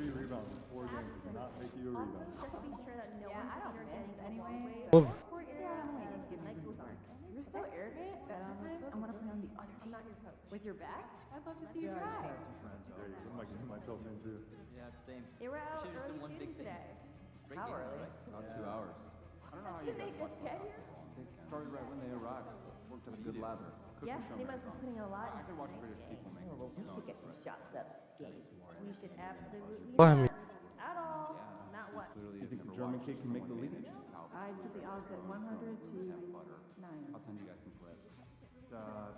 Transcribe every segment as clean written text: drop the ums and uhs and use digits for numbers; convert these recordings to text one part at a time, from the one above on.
3 rebounds in 4 games does not make you a rebound. Just be sure that no Yeah, one's I don't underneath miss the anyway. wall. So stay out on the wing and give me the dark. You're so arrogant that sometimes I want to play on the other team. I'm not your coach. With your back? I'd love to see you try. There you go. I'm like getting myself in too. Yeah, same. They were out Should've just early done one big shooting thing. today. Great How game, early? right? About 2 hours. I don't know how you Did they guys just get here? They started right when they arrived. Worked at a good lather. Cooked Yeah, and shown they me. must be putting a lot I into could watch tonight's British game. people make Oh, well, we should get some shots up this game. We should absolutely Why not. me? At all. Not what. Clearly, You I've think the never German watched kid can make the someone league? manage the South. I put the odds at 100 to Butter. 9. I'll send you guys some clips.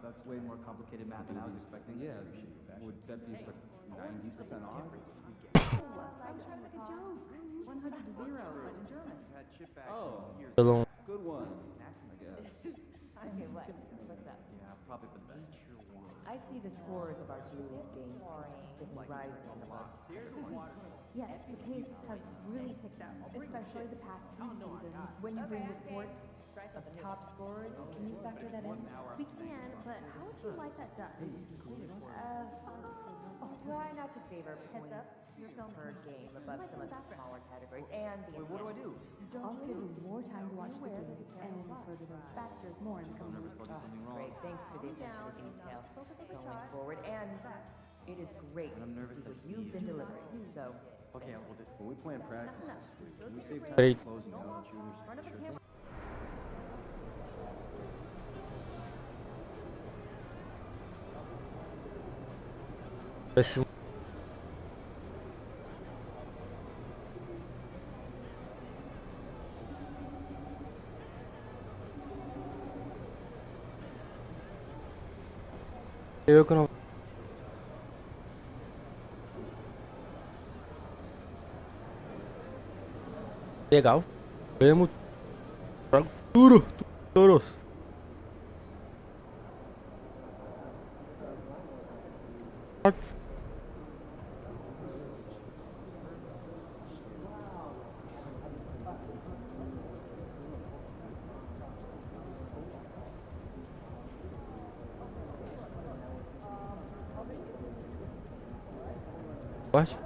That's way more complicated math than I was expecting. Yeah, would that be like 90% off? I was trying to make a joke. 100 to 0, but in German. Oh, Alone. good one, I guess. Okay, what's up? Yeah, probably for the best. I see the scores of our G-League games getting rising on the most. Yes, the pace has really picked up, especially the past few seasons. When you bring reports of the top scorers, can you factor that in? We can, but how would you like that done? Try not to favor Heads points up, you're filming. per game above some of the smaller categories and the Wait, what do I do? I'll schedule more time to watch the game and further those factors more in the I'm coming nervous weeks. about doing something wrong. Great, thanks for the attention to detail going forward, and it is great And I'm nervous what that you've been delivering, so Okay, I'll hold it. When we plan practice Enough. this Go week, we take save a time break. closing out on juniors. Front of the camera. Péssimo. Eu que não. Legal. Mesmo. Duro. Duros. Forte.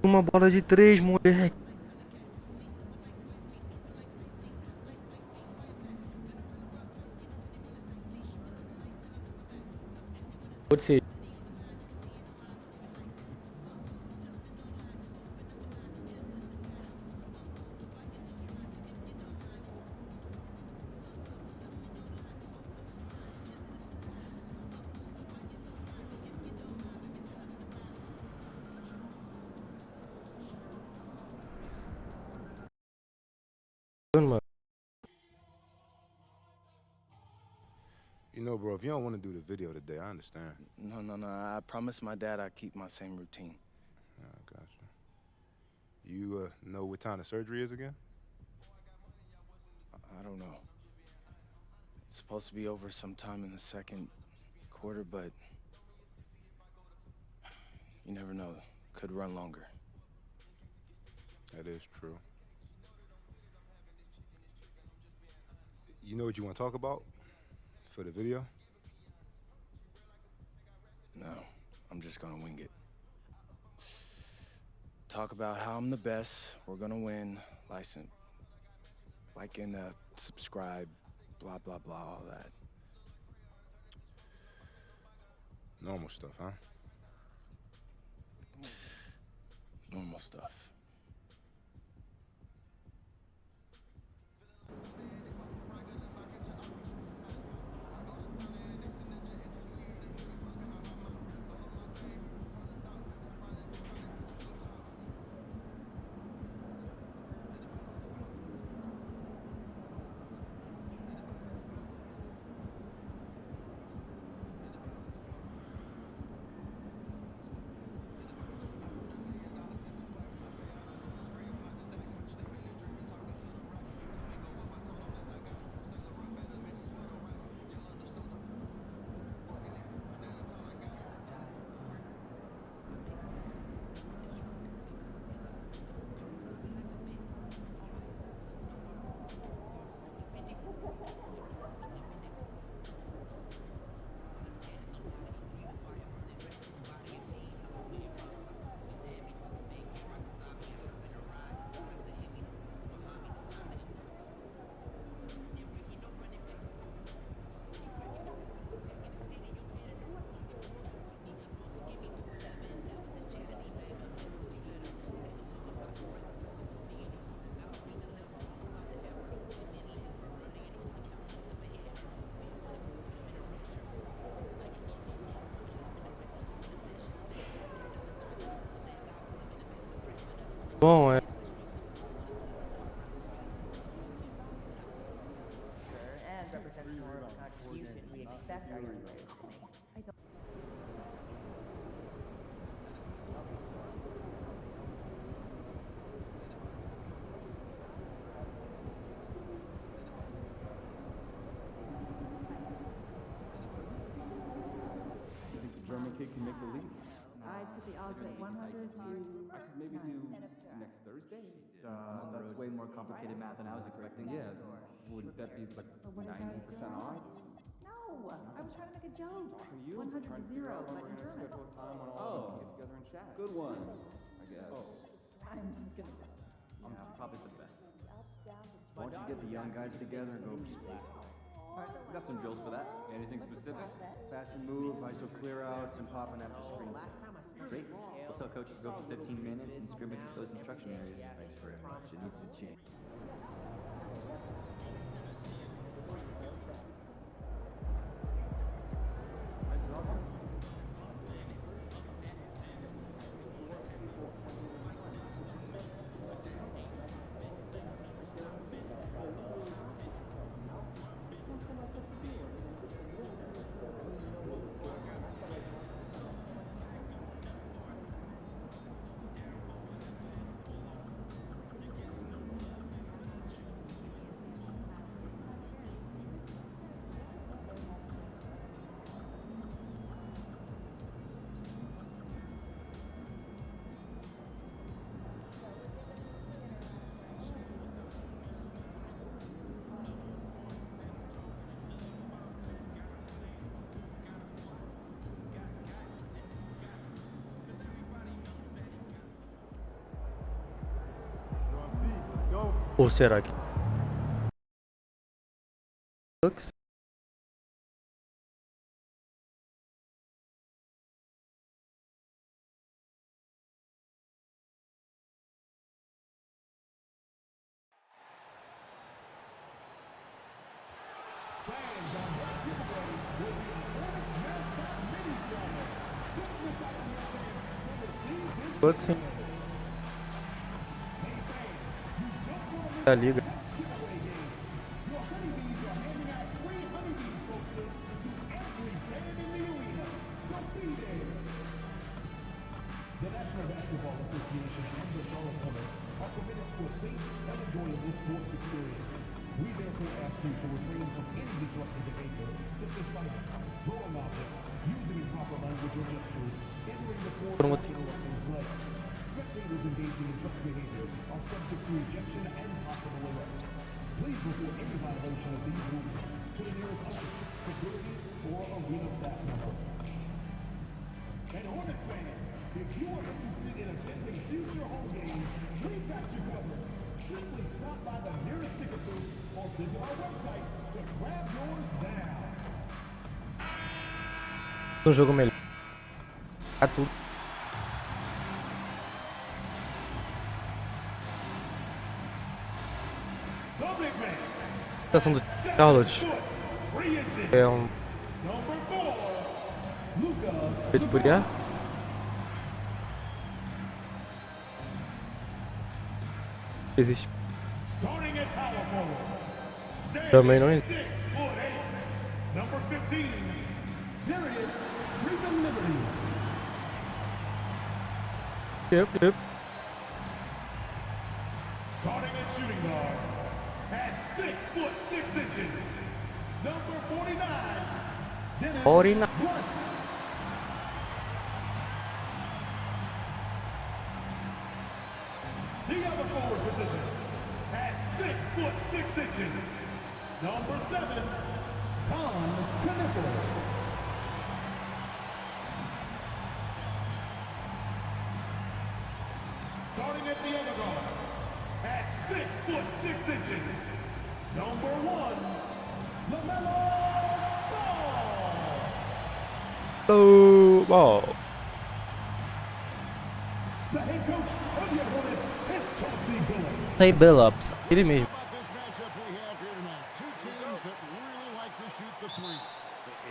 Uma bola de 3, moleque. Pode ser. Mano. You know, bro, if you don't want to do the video today, I understand. No. I promised my dad I'd keep my same routine. I got you. You know what time the surgery is again? I don't know. It's supposed to be over sometime in the second quarter, but you never know. Could run longer. That is true. You know what you want to talk about for the video? No, I'm just gonna wing it. Talk about how I'm the best, we're gonna win, license, like in subscribe, blah, blah, blah, all that. Normal stuff, huh? Normal stuff. Bom, é. And represents more of a contribution we expect our young players to make. You think the German kid can make the lead? I'd put the odds at 100 to I could maybe do next Thursday. That's way more complicated math than I was expecting. Yeah, would that be like 90% odds? No, I was trying to make a joke. Talking to you? 100 Trying to figure 0, out when but we're in gonna German. schedule a time when all of us can get together and chat. Good one, I guess. I'm just gonna. Yeah, probably the best. Why don't you get the young guys together and go space? Alright, we got some drills for that. Anything specific? Fast and move, ISO clear outs, and popping after screens. Great. We'll tell coaches to go for 15 minutes and scrimmage with those instruction areas. Thanks very much. It needs to change. Ou será que. Bucks? Bucks da liga. The National Basketball Association and the Charlotte Hornets are committed to a safe and enjoyable sports experience. We therefore ask you to refrain from any disruptive behavior, such as fighting, throwing objects, using improper language or gestures, entering the court, or interrupting play. Spectators engaging in such behavior are subject to ejection and possible arrest. Please report any violation of these rules to the nearest usher, security, or arena staff member. And Hornets fans, if you are interested in attending future home games, we've got you covered. Simply stop by the nearest ticket booth or visit our website to grab yours now. Um jogo melhor. A tudo. A situação do Charlotte é feito por IA. Existe. Também não existe. Number 15, Darius Freedom Liberty. Yep. Starting at shooting guard at 6'6". Number 49, Dennis 49. Blunt. The other forward position at 6'6". Number 7, Con Canickle. Starting at the other guard at 6'6". Number 1, LaMelo Ball. Oh, ball. The head coach of the Hornets is Chauncey Billups. Hey, Billups. Ele mesmo. This matchup we have here tonight. Two teams that really like to shoot the three.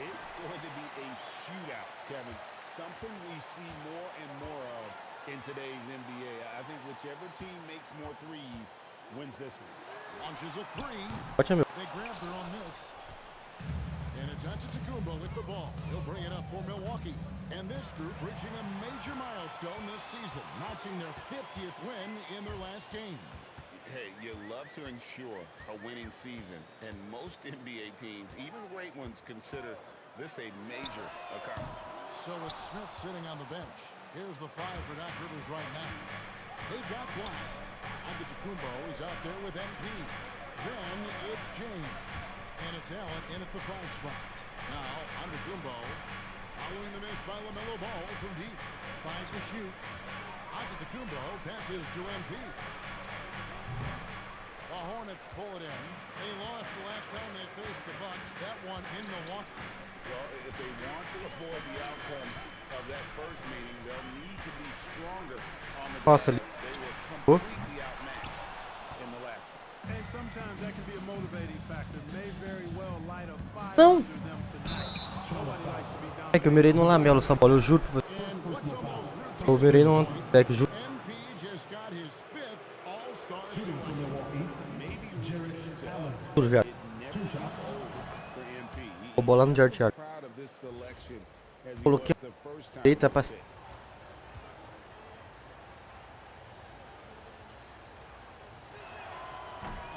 It's going to be a shootout, Kevin. Something we see more and more of in today's NBA. I think whichever team makes more threes wins this one. Launches a three. Ótimo, meu. They grabbed her on this. And it's Antetokounmpo with the ball. He'll bring it up for Milwaukee. And this group reaching a major milestone this season, notching their 50th win in their last game. Hey, you love to ensure a winning season, and most NBA teams, even great ones, consider this a major accomplishment. So it's Smith sitting on the bench. Here's the five for Doc Rivers right now. They've got Black. Antetokounmpo is out there with MP. Then it's James. And it's Allen in at the 5 spot. Now, Antetokounmpo following the miss by LaMelo Ball from deep. 5 to shoot. Antetokounmpo passes to MP. The Hornets pull it in. They lost the last time they faced the Bucks. That one in Milwaukee. Well, if they want to avoid the outcome of that first meeting, they'll need to be stronger on the Nossa, glass. They were completely outmatched in the last one. Hey, sometimes that can be a motivating factor. May very well light a fire Não. under them tonight. Nobody likes to be down. É que eu mirei no Lamelo, São Paulo, eu juro pra você. Eu mirei no deck, juro. MP just got his 5th All-Star Shooting for Milwaukee. Maybe Jared Allen. Tudo, viado. Two shots. For MP. Vou bolar no Jared Allen. Proud of this selection as he Coloquei was the first time direita pra pick.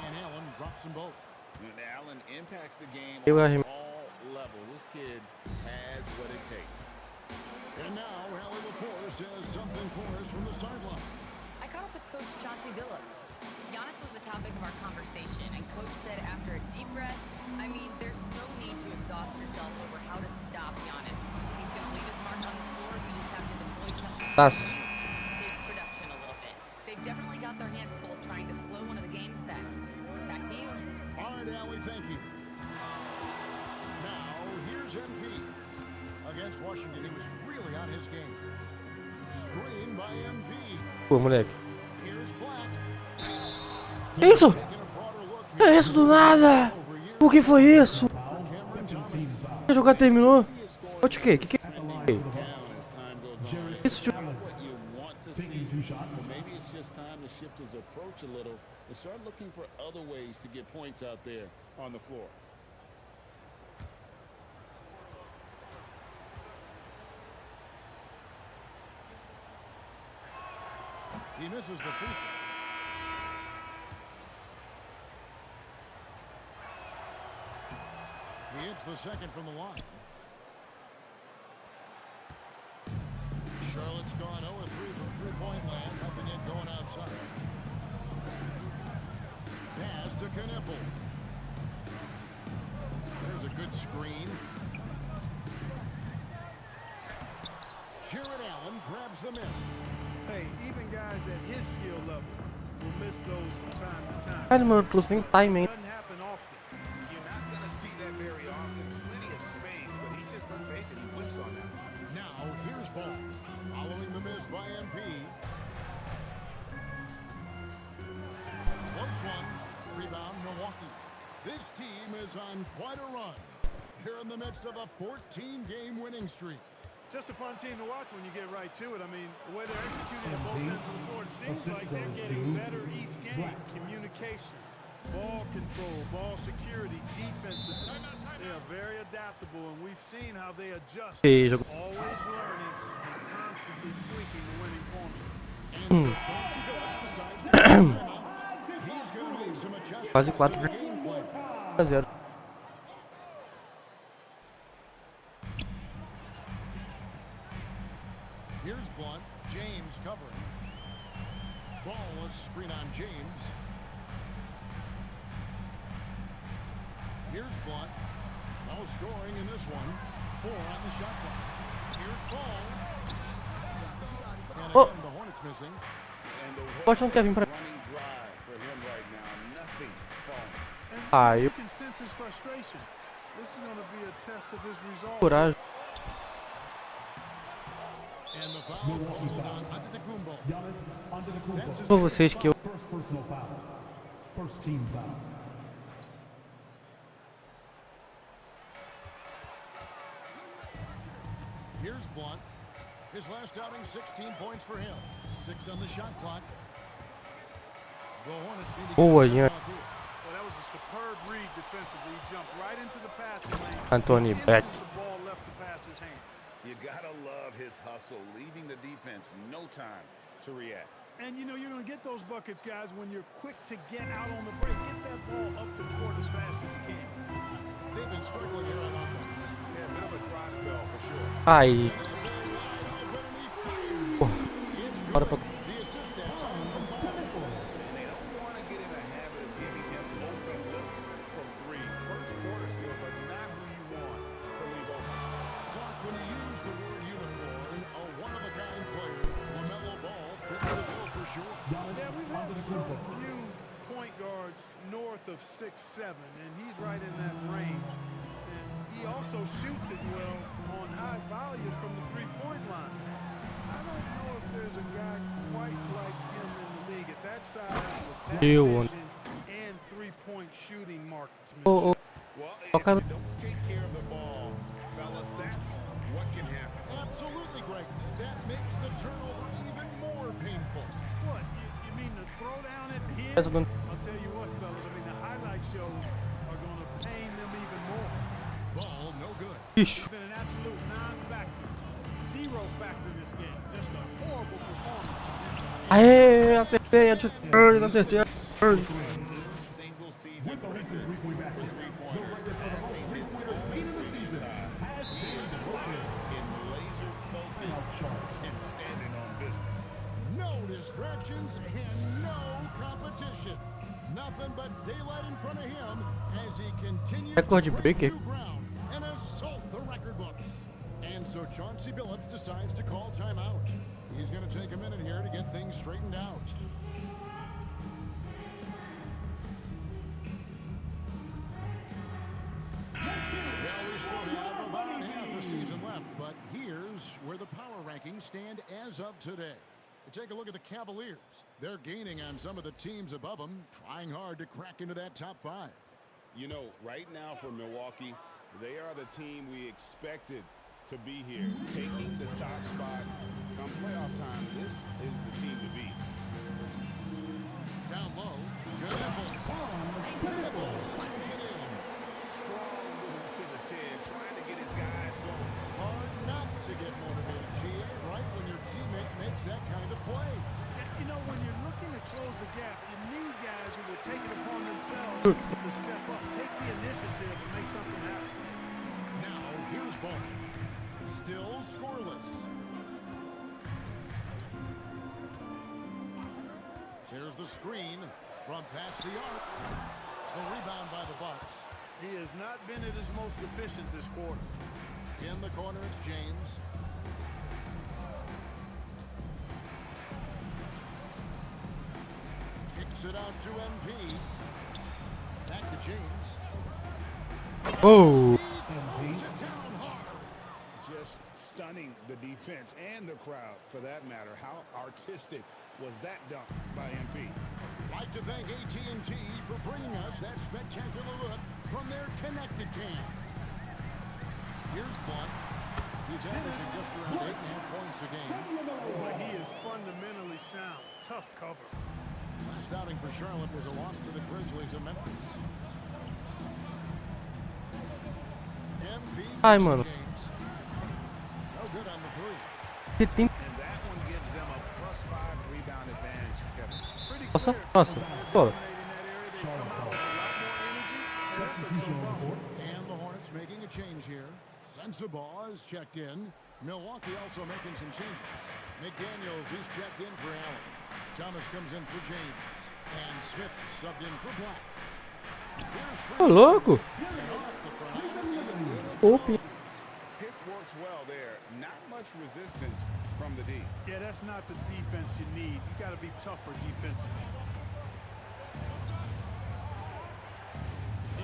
And Allen drops them both. And Allen impacts the game Eu on arremei. all levels. This kid has what it takes. And now Allen LaForce has something for us from the sideline. I caught up with Coach Chauncey Billups. Giannis was the topic of our conversation, and Coach said after a deep breath, I mean, there's no need to exhaust yourself over how to stop Giannis. He's going to leave his mark on the floor. We just have to deploy something Tá. his production a little bit. They've definitely got their hands full trying to slow one of the game's best. Back to you. All right, Allie, thank you. Now, here's MP. Against Washington, he was really on his game. Screen by MP. Pô, moleque. Here's Black. Que isso? Que é isso do nada? O que foi isso? A jogada terminou? Pode o quê? Que isso, tio? Taking 2 shots. Maybe it's just time to shift his approach a little and start looking for other ways to get points out there on the floor. He misses the free throw. He hits the second from the line. Charlotte's gone 0-3 from three-point land. Nothing yet going outside. Pass to Knippel. There's a good screen. Jared Allen grabs the miss. Hey, even guys at his skill level will miss those from time to time. Caralho, mano, tô sem timing. Doesn't happen often. You're not going to see that very often. Plenty of space, but he just, let's face it, he whips on that. Now, here's ball. Following the miss by MP. Floats one. Rebound, Milwaukee. This team is on quite a run. They're in the midst of a 14-game winning streak. Just a fun team to watch when you get right to it. I mean, the way they're executing at both ends of the floor, it seems like they're getting better each game. Communication, ball control, ball security, defensive. They are very adaptable, and we've seen how they adjust. Ei, jogo. Always learning and constantly tweaking the winning formula. And he's going to make some adjustments. Quase 4 to the game plan. a 0. Here's Blunt. James covering. Ball a screen on James. Here's Blunt. No scoring in this one. 4 on the shot clock. Here's Ball. And again, the Hornets missing. And the Pode não quer vir pra... running drive for him right now. Nothing falling. Ah, eu... You can sense his frustration. This is going to be a test of his resolve. Coragem. And the foul called on Antetokounmpo. Giannis Antetokounmpo. Por vocês que eu... First personal foul. First team foul. Here's Blunt. His last outing, 16 points for him. 6 on the shot clock. The Hornets need to Boa, get Jean. it off here. Well, that was a superb read defensively. He jumped right into the passing lane. Anthony Beck. The ball left the passer's hand. You gotta love his hustle, leaving the defense no time to react. And you know you're going to get those buckets, guys, when you're quick to get out on the break. Get that ball up the court as fast as you can. They've been struggling here on offense. Yeah, a bit of a dry spell for sure. Ai. Bora pra... The assist that time from Paul. And they don't want to get in a habit of giving him open looks from three. First quarter still, but not who you want to leave open. Clark, when you use the word unicorn, a one-of-a-kind player, LaMelo Ball fits the bill for sure. Yeah, we've had so few point guards north of 6'7", and he's right in that range. And he also shoots it well on high volume from the three-point line. I don't know if there's a guy quite like him in the league at that size with that vision and three-point shooting markets. Oh, Well, if you don't take care of the ball, fellas, that's what can happen. Absolutely, Greg. That makes the turnover even more painful. What? You mean the throwdown at the end? Essa do... I'll tell you what, fellas. I mean, the highlight shows are going to pain them even more. Ball, no good. Ixi. It's been an absolute non-factor. Zero factor in this game. Just a horrible performance. Aê, acertei, acertei. Single season With the recent three-point basket, the record for the most three-pointers made in the season has been broken. in laser focus and standing on business. No distractions and no competition. Nothing but daylight in front of him as he continues Recorde to break breaker. new ground and assault the record books. And so Chauncey Billups decides to call timeout. He's going to take a minute here to get things straightened out. Well, we still have about half a season left, but here's where the power rankings stand as of today. Take a look at the Cavaliers. They're gaining on some of the teams above them, trying hard to crack into that top 5. You know, right now for Milwaukee, they are the team we expected to be here, taking the top spot. Come playoff time, this is the team to beat. Down low, good apple. Dribble, slams it in. Strong move to the 10, trying to get his guys going. Hard not to get motivated, GA, right when your teammate makes that kind of play. You know, when you're looking to close the gap, you need guys who will take it upon themselves to step up, take the initiative, and make something happen. Now, here's ball. Still scoreless. Here's the screen from past the arc. The rebound by the Bucks. He has not been at his most efficient this quarter. In the corner, it's James. Kicks it out to MP. Back to James. Oh. Just stunning the defense and the crowd, for that matter. How artistic was that dunk by MP? Like to thank AT&T for bringing us that spectacular look from their connected cam. Here's Blunt. He's averaging just around 8.5 points a game. But he is fundamentally sound. Tough cover. Last outing for Charlotte was a loss to the Grizzlies of Memphis. MP. Ai, mano. James. No good on the three. And that one gives them a +5 rebound advantage, Kevin. Nossa, nossa. Pô. And the Hornets making a change here. Sensabaugh is checked in. Milwaukee also making some changes. McDaniels, he's checked in for Allen. Thomas comes in for James. And Smith subbed in for Black. Ô, louco. Open. Pick works well there. Not much resistance from the D. Yeah, that's not the defense you need. You got to be tougher defensively.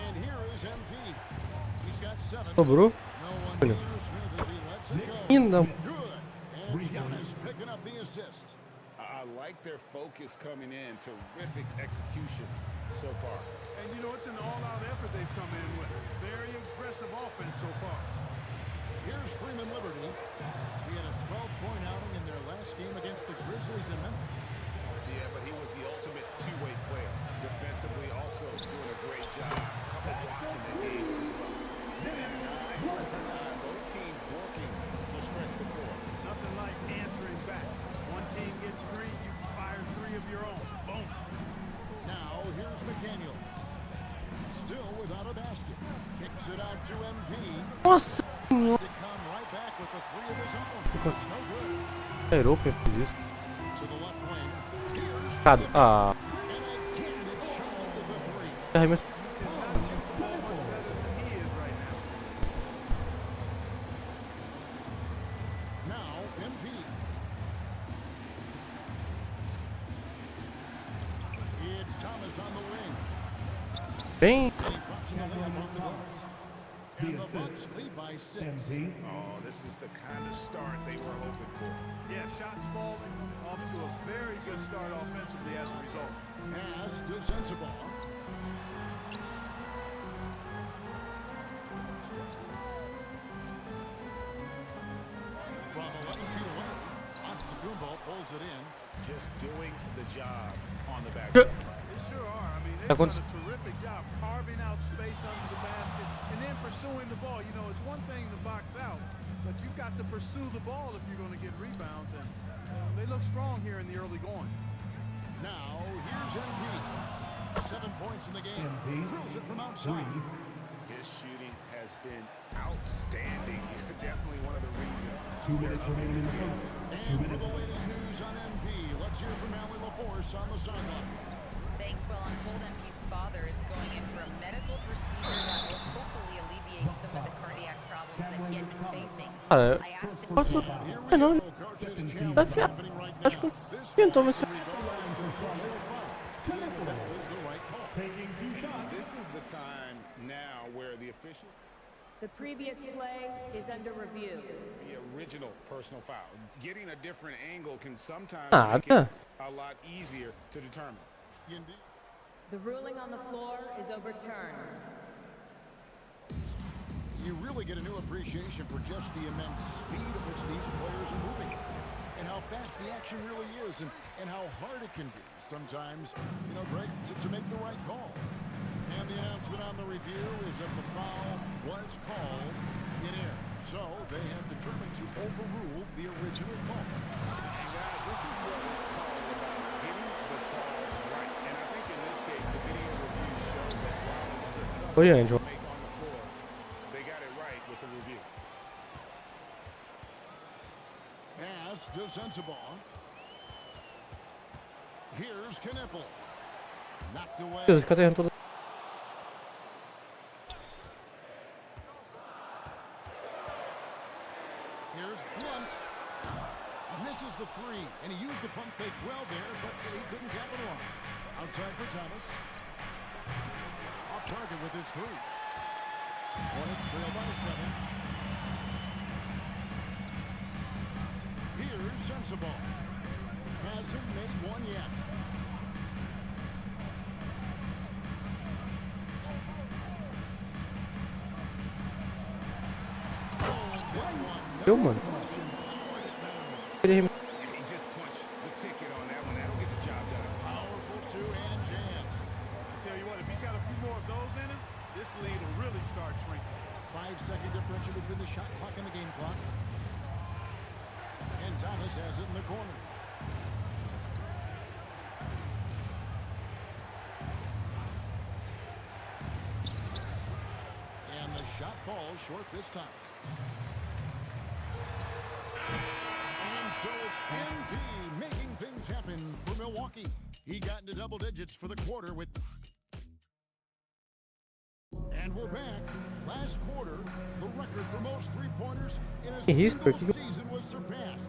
And here is MP. He's got 7. Sobrou. No one near Smith as he lets it go. Ainda. Good. And Giannis picking up the assist. I like their focus coming in. Terrific execution so far. And you know, it's an all-out effort they've come in with. Very aggressive offense so far. Here's Freeman Liberty. He had a 12-point outing in their last game against the Grizzlies in Memphis. Yeah, but he was the ultimate two-way player. Defensively, also doing a great job. A couple blocks in the game as well. Both teams working to stretch the floor. Nothing like answering back. One team gets three, you fire three of your own. Boom. Now, here's McDaniel. Still without a basket. Kicks it out to MP. Nossa senhora. To come right back with the three of his own. It's no good. A Europa fez isso. To the left wing. Here's Cara, ah. and again it's Charlotte with the three. Arremesso. Now, MP. It's Thomas on the wing. Bem. And he drops in the layup on the Bucks. And the Bucks lead by 6. Oh, this is the kind of start they were hoping for. Yeah, shots falling off to a very good start offensively as a result. Pass to Sensabaugh. From 11 feet away, Antetokounmpo pulls it in. Just doing the job on the back. They sure are. I mean, they've done a terrific job carving out space under the basket and then pursuing the ball. You know, it's one thing to box out, but you've got to pursue the ball if you're going to get rebounds. And they look strong here in the early going. Now, here's MP. 7 points in the game. Drills it from outside. His shooting has been outstanding. Definitely one of the reasons. 2 minutes remaining in the first. And for the latest news on MP, let's hear from Allie LaForce on the sideline. Thanks. Well, I'm told MP's father is going in for a medical procedure that will hopefully alleviate some of the cardiac problems that he had been facing. Cara, I asked him. posso. Não. Vai fiar. Acho que pintou, mas. This is the time now where the official. The previous play is under review. The original personal foul. Getting a different angle can sometimes Nada. make it a lot easier to determine. The ruling on the floor is overturned. You really get a new appreciation for just the immense speed at which these players are moving. And how fast the action really is, and how hard it can be sometimes, you know, Greg, to make the right call. And the announcement on the review is that the foul was called in air. So they have determined to overrule the original call. And guys, this is what it's called about getting the call right. And I think in this case, the video review showed that while it was a tough Oi, Angel. make on the floor, they got it right with the review. Pass to Sensabaugh. Here's Knippel. Knocked away. Deus, que eu tenho tudo. Here's Blunt. Misses the three, and he used the pump fake well there, but he couldn't capitalize. Outside for Thomas. Off target with his three. Hornets trail by 7. Here's Sensabaugh. Hasn't made one yet. Eu, mano. He just punched the ticket on that one. That'll get the job done. Powerful two-hand jam. I tell you what, if he's got a few more of those in him, this lead will really start shrinking. 5-second differential between the shot clock and the game clock. And Thomas has it in the corner. And the shot falls short this time. And so it's MP making things happen for Milwaukee. He got into double digits for the quarter with... And we're back. Last quarter, the record for most three-pointers in a single season was surpassed.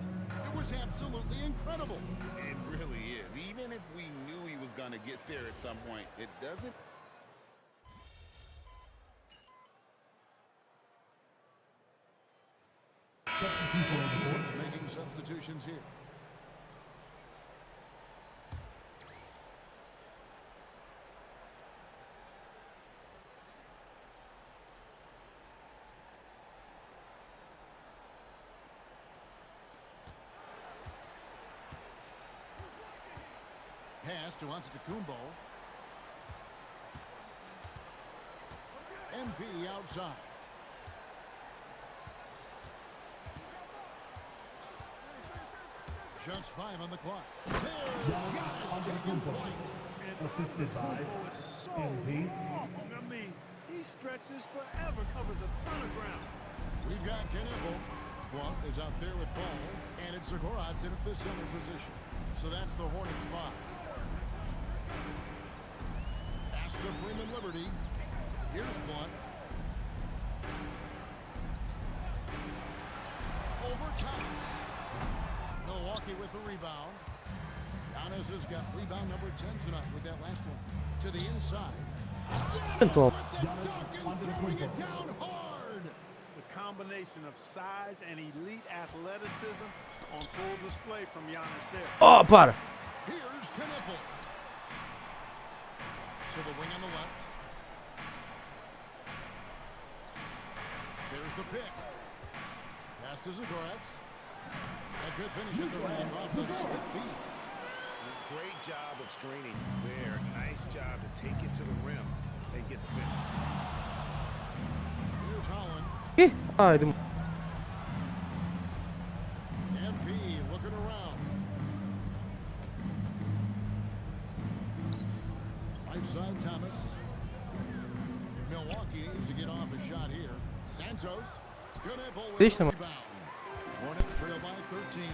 It was absolutely incredible. It really is. Even if we knew he was going to get there at some point, it doesn't. Making substitutions here. Pass to Antetokounmpo. MP outside. Just 5 on the clock. Assisted by MP. I mean, he stretches forever, covers a ton of ground. We've got Knipple. Blunt is out there with ball, and it's Zagorod's in at the center position. So that's the Hornets 5. Pass to Freeman Liberty. Here's Blunt. Over Thomas. Milwaukee with the rebound. Giannis has got rebound number 10 tonight with that last one. To the inside. Tentou. Throwing it down hard. The combination of size and elite athleticism on full display from Giannis there. Oh, para. Here's Knipple. To the wing on the left. There's the pick. Pass to Zagorod's. A good finish at the rim off the short feet. Great job of screening there. Nice job to take it to the rim and get the finish. Here's Holland. Ih, ai, ele... MP looking around. Right side Thomas. Milwaukee needs to get off a shot here. Santos. Knipple with Deixa, the mano. rebound. Hornets trail by 13.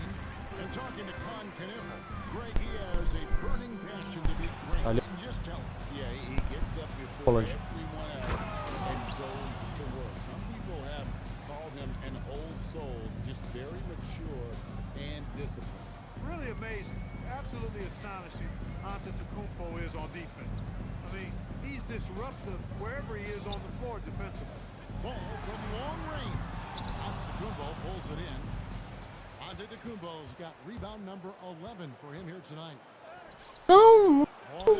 And talking to Knipple. Greg, he has a burning passion to be great. Olha. And just tell him. Yeah, he gets up before Olha. everyone else and goes to work. Some people have called him an old soul, just very mature and disciplined. Really amazing. Absolutely astonishing Antetokounmpo is on defense. I mean, he's disruptive wherever he is on the floor defensively. Ball from long range. Antetokounmpo pulls it in. Antetokounmpo's got rebound number 11 for him here tonight. Não,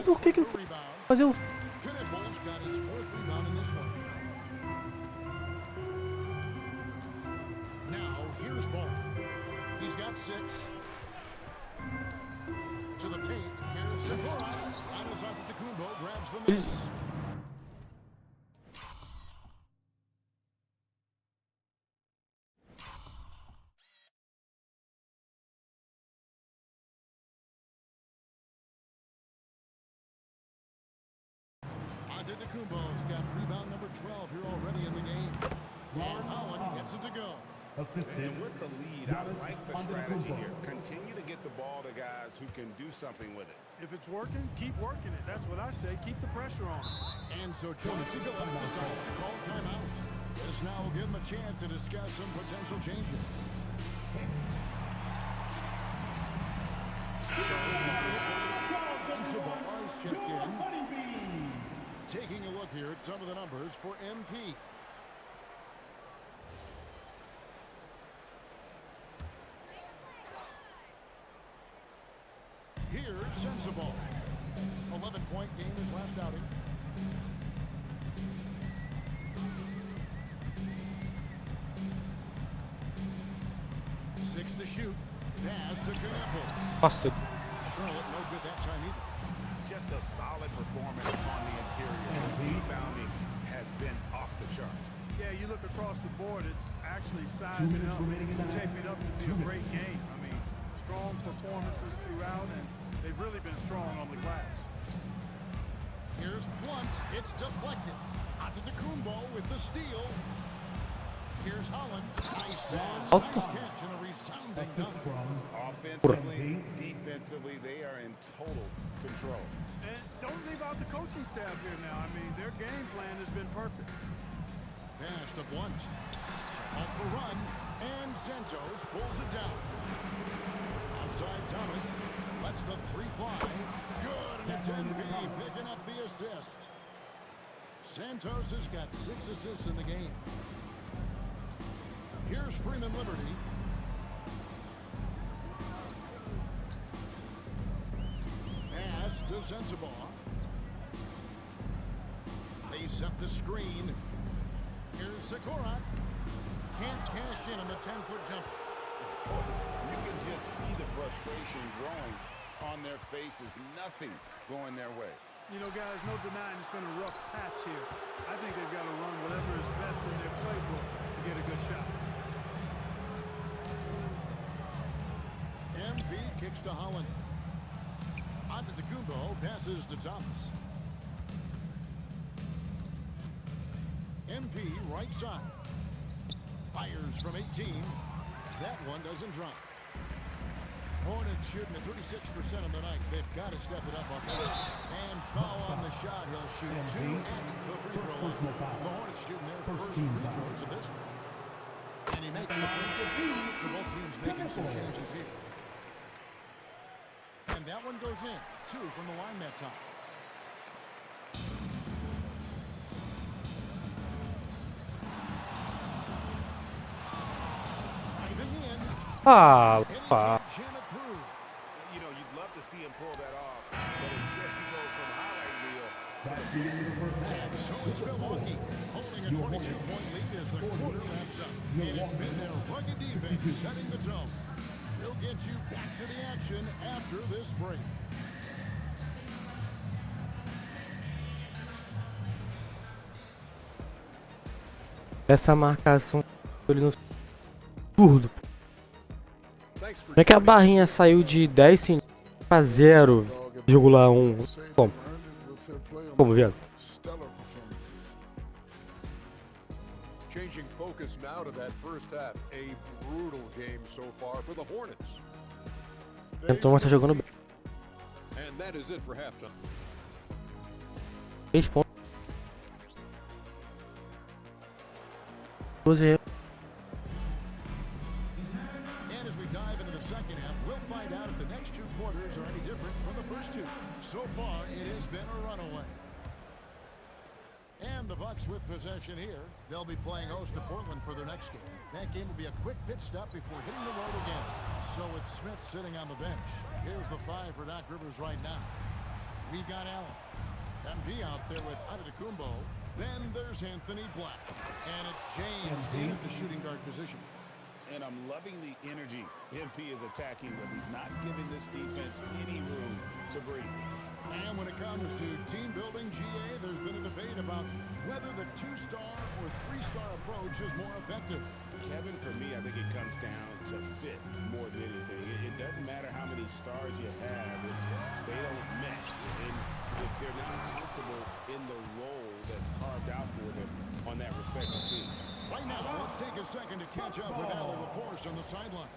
por que que... Mas eu... Knipple's got his 4th rebound in this one. Now, here's Ball. He's got 6. To the paint. Here's Segura. Giannis Antetokounmpo grabs the miss. Antetokounmpo's got rebound number 12 here already in the game. And Holland gets it to go. Assisted. And with the lead, I like the strategy here. Continue to get the ball to guys who can do something with it. If it's working, keep working it. That's what I say. Keep the pressure on. And so Jones decides to call timeout. This now will give him a chance to discuss some potential changes. Ball's checked in. Taking a look here at some of the numbers for MP. Here's Sensible. 11-point game his last outing. 6 to shoot. Pass to Knipple. Nossa. Charlotte no good that time either. Just a solid performance on the interior. Rebounding has been off the charts. Yeah, you look across the board, it's actually sizing up, shaping up to be a great game. I mean, strong performances throughout, and they've really been strong on the glass. Here's Blunt. It's deflected. Antetokounmpo with the steal. Here's Holland. Nice pass. Nice catch and a resounding dunk. Offensively, defensively, they are in total control. And don't leave out the coaching staff here now. I mean, their game plan has been perfect. Pass to Blunt. Off the run. And Santos pulls it down. Outside Thomas. Lets the 3 fly. Good, and it's MP picking up the assist. Santos has got 6 assists in the game. Here's Freeman Liberty. Pass to Sensible. They set the screen. Here's Segura. Can't cash in on the 10-foot jumper. You can just see the frustration growing on their faces. Nothing going their way. You know, guys, no denying it's been a rough patch here. I think they've got to run whatever is best in their playbook to get a good shot. MP kicks to Holland. Antetokounmpo passes to Thomas. MP right side. Fires from 18. That one doesn't drop. Hornets shooting at 36% on the night. They've got to step it up offensively. And foul on the shot. He'll shoot two at the free throw line. The Hornets shooting their first free throws of this game. And he makes it. So both teams making some changes here. And that one goes in. 2 from the line that time. Ah, You know, you'd love to see him pull that off, but instead he goes from highlight reel. So it's Milwaukee holding a 22-point lead as the quarter wraps up. And it's been their rugged defense setting the tone. We'll get you back to the action after this break. Essa marcação ele no absurdo. Como é que a barrinha saiu de 10 centímetros para 0,1? Como vendo? Changing focus now to that first half. A brutal game so far for the Hornets. Então tá jogando bem. And that is it for halftime. 3 pontos. 12. And as we dive into the second half, we'll find out if the next 2 quarters are any different from the first 2. So far, it has been a runaway. And the Bucks with possession here. They'll be playing host to Portland for their next game. That game will be a quick pit stop before hitting the road again. So with Smith sitting on the bench, here's the 5 for Doc Rivers right now. We've got Allen. MP out there with Antetokounmpo. Then there's Anthony Black. And it's James in at the shooting guard position. And I'm loving the energy MP is attacking with. He's not giving this defense any room to breathe. And when it comes to team building, GA, there's been a debate about whether the 2-star or 3-star approach is more effective. Kevin, for me, I think it comes down to fit more than anything. It doesn't matter how many stars you have if they don't mesh. And if they're not comfortable in the role that's carved out for them on that respective team. Right now, let's take a second to catch up with Al LaForce on the sidelines.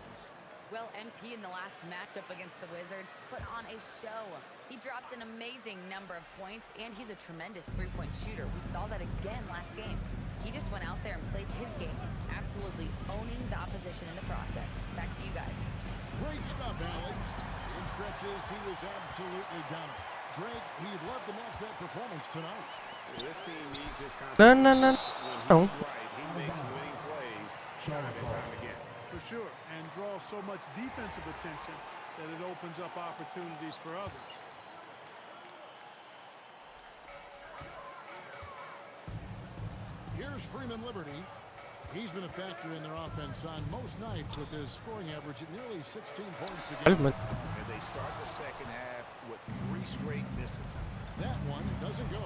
Well, MP in the last matchup against the Wizards put on a show. He dropped an amazing number of points, and he's a tremendous three-point shooter. We saw that again last game. He just went out there and played his game, absolutely owning the opposition in the process. Back to you guys. Great stuff, Allie. In stretches, he was absolutely dominant. Greg, he'd love to match that performance tonight. This team needs his No, no, no, no. He makes winning plays time and time again. For sure, and draws so much defensive attention that it opens up opportunities for others. Here's Freeman Liberty. He's been a factor in their offense on most nights with his scoring average at nearly 16 points a game. And they start the second half with 3 straight misses. That one doesn't go.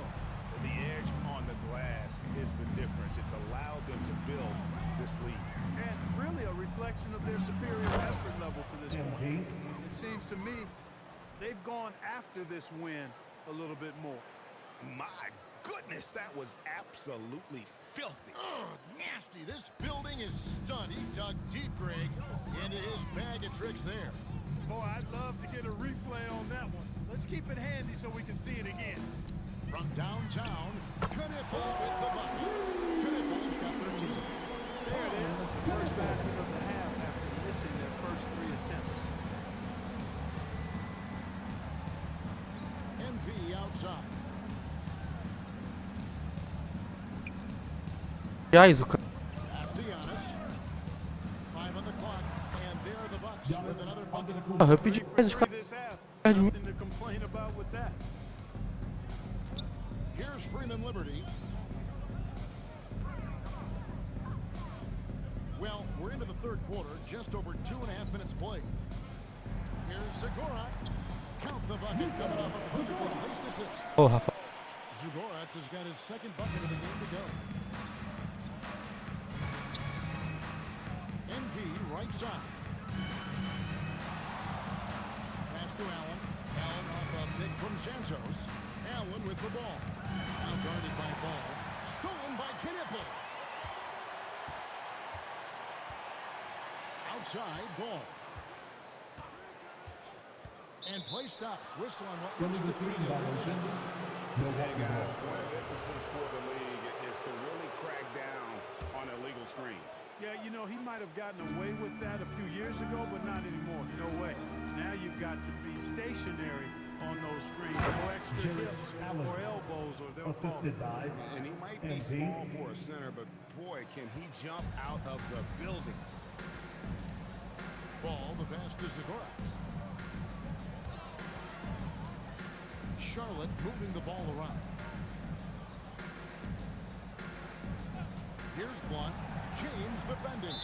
The edge on the glass is the difference. It's allowed them to build this lead. And really a reflection of their superior effort level to this point. It seems to me they've gone after this win a little bit more. My goodness, that was absolutely filthy. Oh, nasty. This building is stunned. He dug deep, Greg, into his bag of tricks there. Boy, I'd love to get a replay on that one. Let's keep it handy so we can see it again. From downtown, Knipple with the bucket. Knipple's got 13. There it is, the first basket of the half after missing their first 3 attempts. MP outside. Reais, o cara. Giannis. 5 on the clock, and there are the Bucks with another bucket. Eu pedi mais os caras. Nothing to complain about with that. Here's Freeman Liberty. Well, we're into the third quarter, just over 2.5 minutes played. Here's Segura. count the bucket coming off a perfectly placed assist. Ô, Rafa. Jogos has got his second bucket of the game to go. NP right side. Pass to Allen. Allen off a pick from Santos. Allen with the ball. Now guarded by Ball. Stolen by Knipple. Outside Ball. And play stops. Whistle on what looks to be Hey guys, point of emphasis for the league is to really crack down on illegal screens. Yeah, you know, he might have gotten away with that a few years ago, but not anymore. No way. Now you've got to be stationary on those screens. No extra hips or elbows or they'll fall. And he might be small for a center, but boy, can he jump out of the building. Ball, the pass to Jogos. Charlotte moving the ball around. Here's Blunt. James defending.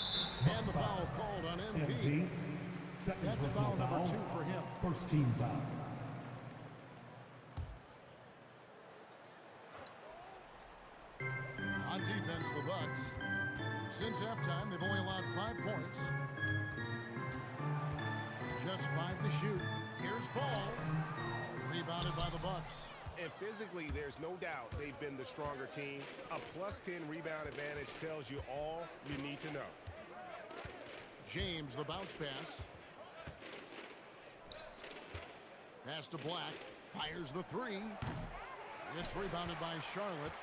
And the foul called on MP. That's foul number 2 for him. First team foul. On defense, the Bucks. Since halftime, they've only allowed 5 points. Just 5 to shoot. Here's Ball. Rebounded by the Bucks. And physically, there's no doubt they've been the stronger team. A +10 rebound advantage tells you all you need to know. James, the bounce pass. Pass to Black. Fires the 3. It's rebounded by Charlotte.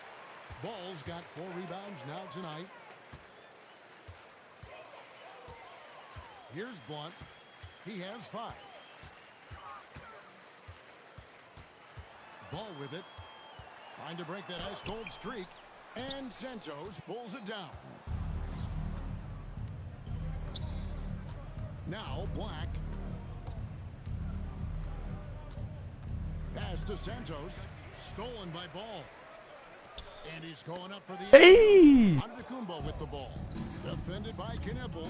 Ball's got 4 rebounds now tonight. Here's Blunt. He has 5. Ball with it. Trying to break that ice-cold streak. And Santos pulls it down. Now Black. Pass to Santos. Stolen by Ball. And he's going up for the... Hey! Antetokounmpo with the ball. Defended by Knipple.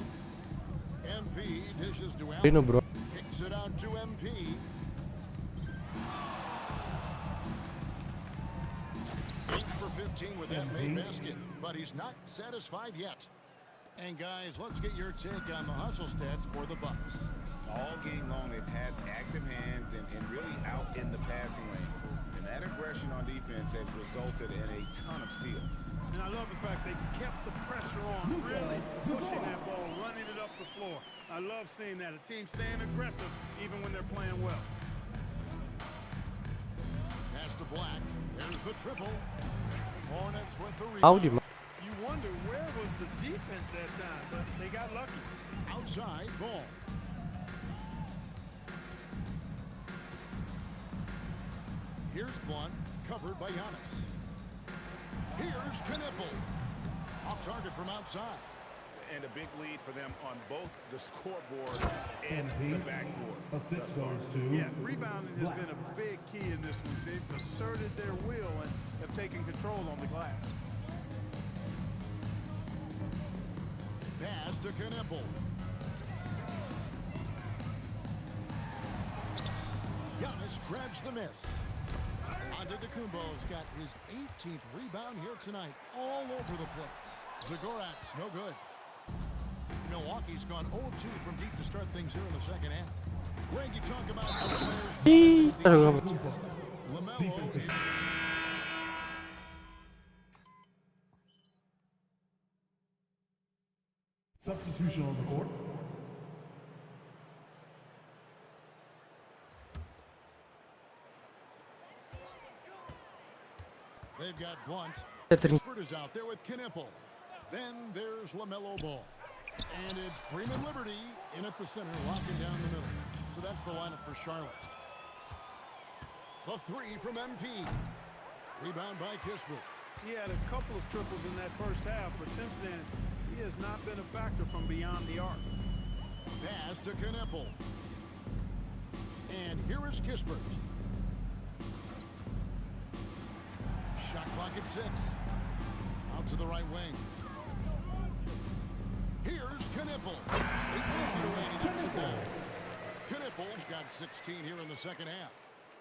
MP dishes to Hey, no, Allen. bro. Kicks it out to MP. 8 for 15 with that made basket, but he's not satisfied yet. And guys, let's get your take on the hustle stats for the Bucks. All game long, they've had active hands and really out in the passing lanes. And that aggression on defense has resulted in a ton of steals. And I love the fact they kept the pressure on, really pushing that ball, running it up the floor. I love seeing that. A team staying aggressive even when they're playing well. Pass to Black. There's the triple. Hornets with the Audi, rebound. You wonder where was the defense that time, but they got lucky. Outside Ball. Here's Blunt, covered by Giannis. Here's Knipple. Off target from outside. And a big lead for them on both the scoreboard and the backboard. Assist goes to... Yeah, rebounding has been a big key in this one. They've asserted their will and have taken control on the glass. Pass to Knipple. Giannis grabs the miss. Antetokounmpo's got his 18th rebound here tonight, all over the place. Jogos, no good. Milwaukee's gone 0-2 from deep to start things here in the second half. Greg, you talk about the players. LaMelo. Substitution on the court. They've got Blunt. Expert is out there with Knipple. Then there's LaMelo Ball. And it's Freeman Liberty in at the center, locking down the middle. So that's the lineup for Charlotte. The 3 from MP. Rebound by Kispert. He had a couple of triples in that first half, but since then, he has not been a factor from beyond the arc. Pass to Knipple. And here is Kispert. Shot clock at 6. Out to the right wing. Here's Knipple. 18 feet away, and he knocks it down. Knipple's got 16 here in the second half.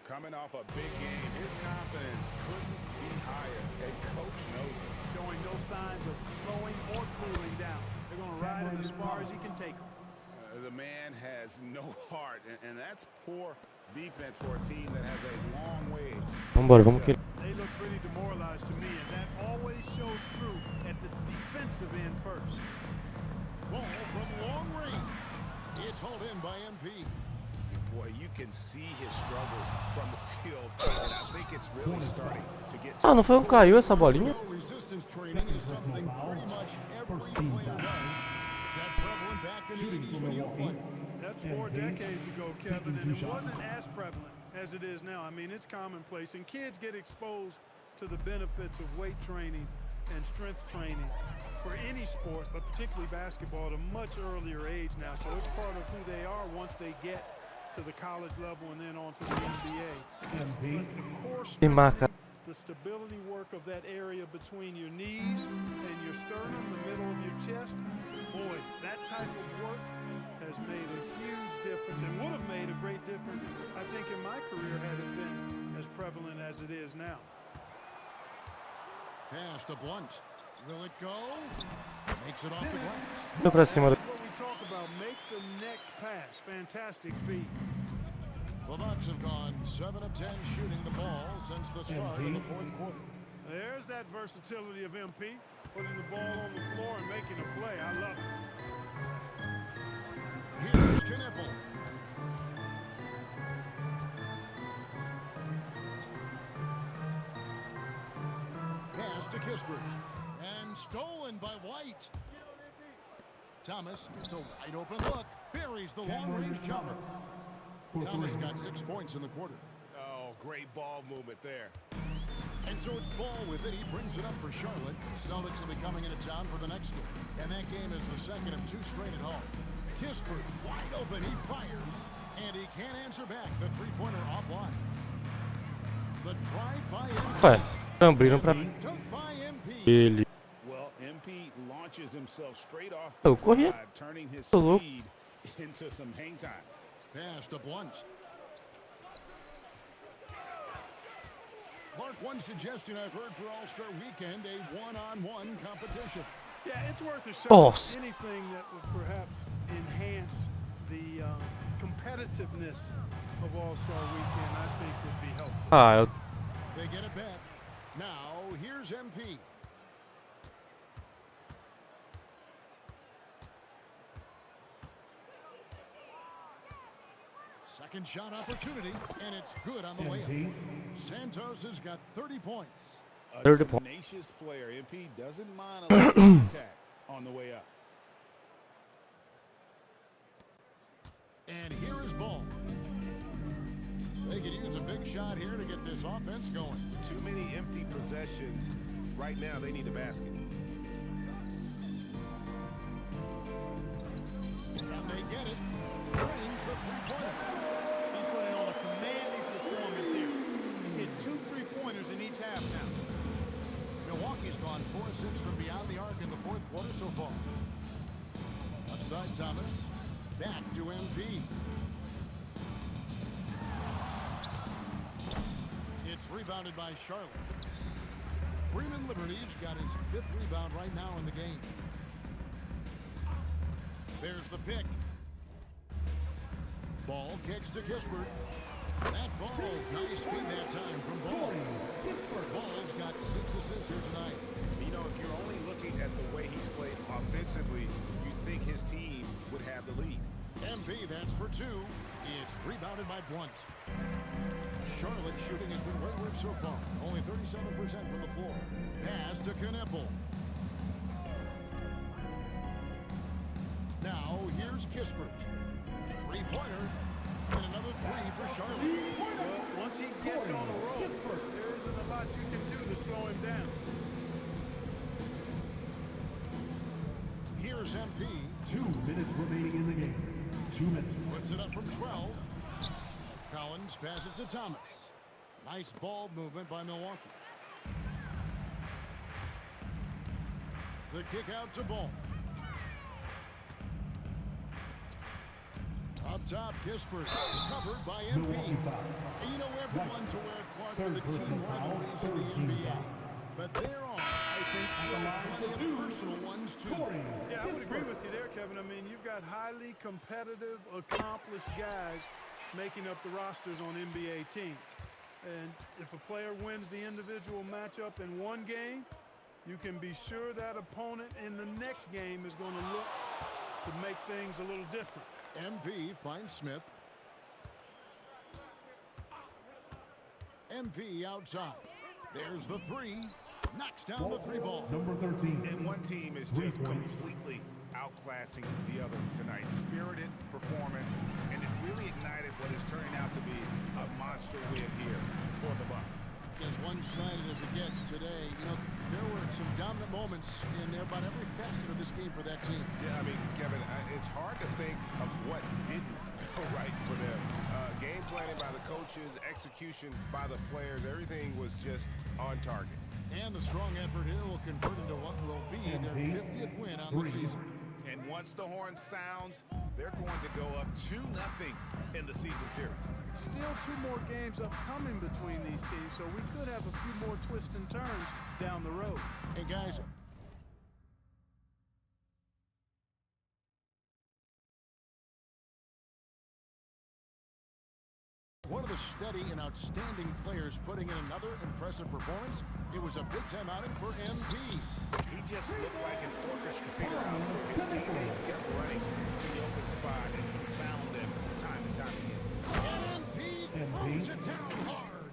Coming off a big game, his confidence couldn't be higher, and coach knows it. Showing no signs of slowing or cooling down. They're going to ride him as far as he can take him. The man has no heart, and that's poor defense for a team that has a long way. Vamos que They look pretty demoralized to me, and that always shows through at the defensive end first. Ball from long range. It's hauled in by MP. Boy, you can see his struggles from the field, and I think it's really starting to get to não foi caiu essa bolinha? Resistance training is something pretty much every player does. That prevalent back in the 80s when you play. That's 4 decades ago, Kevin, and it wasn't as prevalent as it is now. I mean, it's commonplace, and kids get exposed to the benefits of weight training and strength training for any sport, but particularly basketball, at a much earlier age now. So it's part of who they are once they get to the college level and then on to the NBA. But the core strengthening, the stability work of that area between your knees and your sternum, the middle of your chest, boy, that type of work has made a huge difference and would have made a great difference, I think, in my career had it been as prevalent as it is now. Pass to Blunt. Will it go? Makes it off the glass. Foi pra cima. That's what we talk about. Make the next pass. Fantastic feat. The Bucks have gone 7 of 10 shooting the ball since the start of the fourth quarter. There's that versatility of MP, putting the ball on the floor and making a play. I love it. Here's Knippel. Pass to Kispert. And stolen by White. Thomas gets a wide open look. Buries the long-range jumper. Thomas got 6 points in the quarter. Oh, great ball movement there. And so it's ball with it. He brings it up for Charlotte. Celtics will be coming into town for the next game. And that game is the second of 2 straight at home. Kispert wide open. He fires. And he can't answer back. The three-pointer offline. The drive by Ué, abriram pra ele. Well, MP launches himself straight off Eu the corri. drive, turning his Tô louco. speed into some hang time. Pass to Blunt. Clark, one suggestion I've heard for All-Star Weekend, a one-on-one competition. Yeah, it's worth a shot. Oh. Anything that would perhaps enhance the competitiveness of All-Star Weekend, I think, would be helpful. They get it back. Now, here's MP. Second shot opportunity, and it's good on the way up. Santos has got 30 points. A 30 points. tenacious player. MP doesn't mind a little contact on the way up. And here is ball. They could use a big shot here to get this offense going. Too many empty possessions. Right now, they need a basket. And they get it. Brings the three-pointer. He's putting on a commanding performance here. He's hit 2 3-pointers in each half now. Milwaukee's gone 4-6 from beyond the arc in the fourth quarter so far. Upside Thomas. Back to MP. It's rebounded by Charlotte. Freeman Liberty's got his 5th rebound right now in the game. There's the pick. Ball kicks to Kispert. That falls. Nice feed that time from Ball. Ball's got 6 assists here tonight. You know, if you're only looking at the way he's played offensively, you'd think his team would have the lead. MP, that's for 2. It's rebounded by Blunt. Charlotte shooting has been wayward so far. Only 37% from the floor. Pass to Knippel. Now, here's Kispert. Three-pointer. And another 3 for Charlotte. Well, once he gets on a roll, there isn't a lot you can do to slow him down. Here's MP. 2 minutes remaining in the game. 2 minutes. Puts it up from 12. Collins passes to Thomas. Nice ball movement by Milwaukee. The kick out to Ball. Up top, Kispert, covered by MP. And you know, everyone's aware, Clark, of the team rivalries in the NBA. But there are, I think, plenty of personal ones, too. Yeah, I would agree with you there, Kevin. I mean, you've got highly competitive, accomplished guys making up the rosters on NBA teams. And if a player wins the individual matchup in one game, you can be sure that opponent in the next game is going to look to make things a little different. MP finds Smith. MP outside. There's the three. Knocks down the three ball. Number 13. And one team is just completely outclassing the other tonight. Spirited performance, and it really ignited what is turning out to be a monster win here for the Bucks. As one-sided as it gets today, you know, there were some dominant moments in about every facet of this game for that team. Yeah, I mean, Kevin, it's hard to think of what didn't go right for them. Game planning by the coaches, execution by the players, everything was just on target. And the strong effort here will convert into what will be their 50th win on the season. And once the horn sounds, they're going to go up 2-0 in the season series. Still 2 more games upcoming between these teams, so we could have a few more twists and turns down the road. And guys, one of the steady and outstanding players putting in another impressive performance. It was a big-time outing for MP. He just looked like an orchestrator out there. His teammates kept running to the open spot, and he found them time and time again. MP throws it down hard.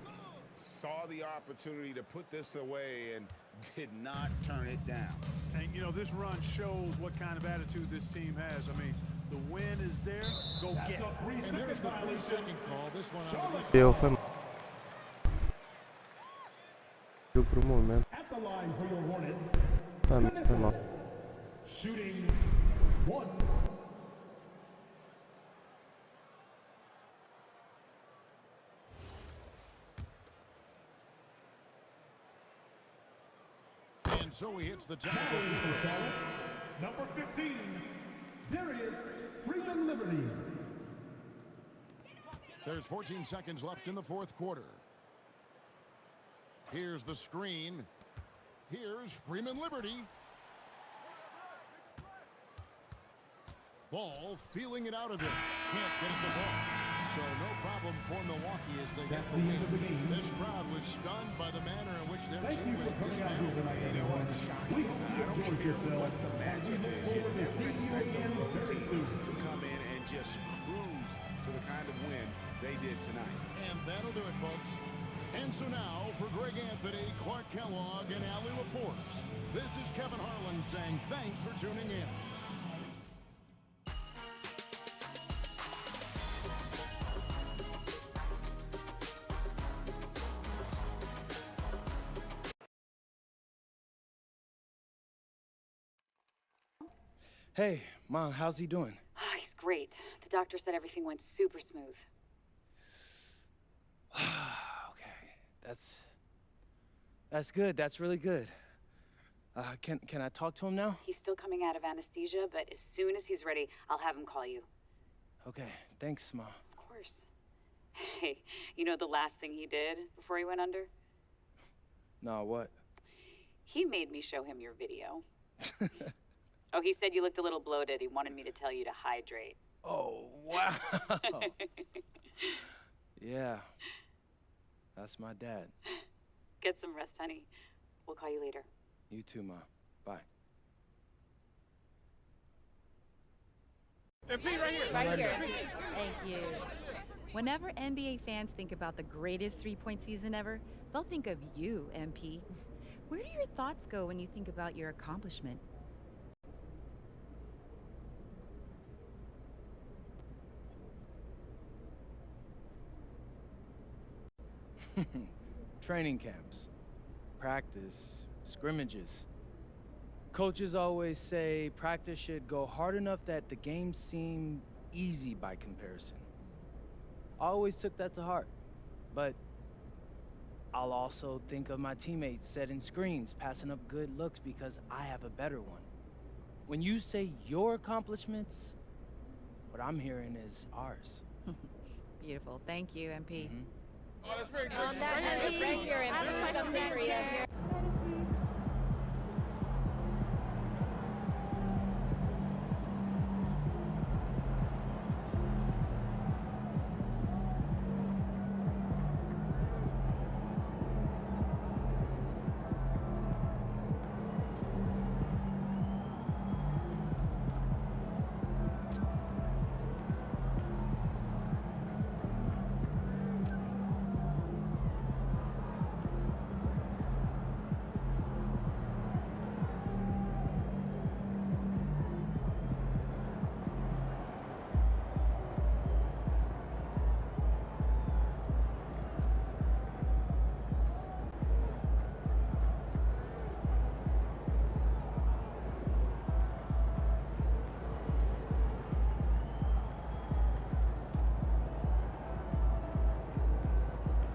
Saw the opportunity to put this away and did not turn it down. And, you know, this run shows what kind of attitude this team has. I mean, the win is there. Go get it. And there's the 3-second call. This one on the Foi pro momento. At the line for your Hornets. Foi mal. Shooting 1. And so he hits the tackle. Number 15, Darius Freeman Liberty. There's 14 seconds left in the fourth quarter. Here's the screen. Here's Freeman Liberty. Ball feeling it out a bit. Can't get it to fall. So no problem for Milwaukee as they get the win. This crowd was stunned by the manner in which their team was dismantled. You know what's shocking? I don't care what the matchup is. You never expect a team to come in and just cruise to the kind of win they did tonight. And that'll do it, folks. And so now, for Greg Anthony, Clark Kellogg, and Ali LaForce, this is Kevin Harlan saying thanks for tuning in. Hey, Mom, how's he doing? Oh, he's great. The doctor said everything went super smooth. Okay, that's good. That's really good. Can I talk to him now? He's still coming out of anesthesia, but as soon as he's ready, I'll have him call you. Okay, thanks, Mom. Of course. Hey, you know the last thing he did before he went under? No, what? He made me show him your video. Oh, he said you looked a little bloated. He wanted me to tell you to hydrate. Oh, wow. Yeah. That's my dad. Get some rest, honey. We'll call you later. You too, Ma. Bye. MP right here. Right here. Thank you. Whenever NBA fans think about the greatest three-point season ever, they'll think of you, MP. Where do your thoughts go when you think about your accomplishment? Training camps, practice, scrimmages. Coaches always say practice should go hard enough that the games seem easy by comparison. I always took that to heart, but I'll also think of my teammates setting screens, passing up good looks because I have a better one. When you say your accomplishments, What I'm hearing is ours. Beautiful. Thank you, MP. Oh, that's very good. On that note, thank you. I have a question for you here.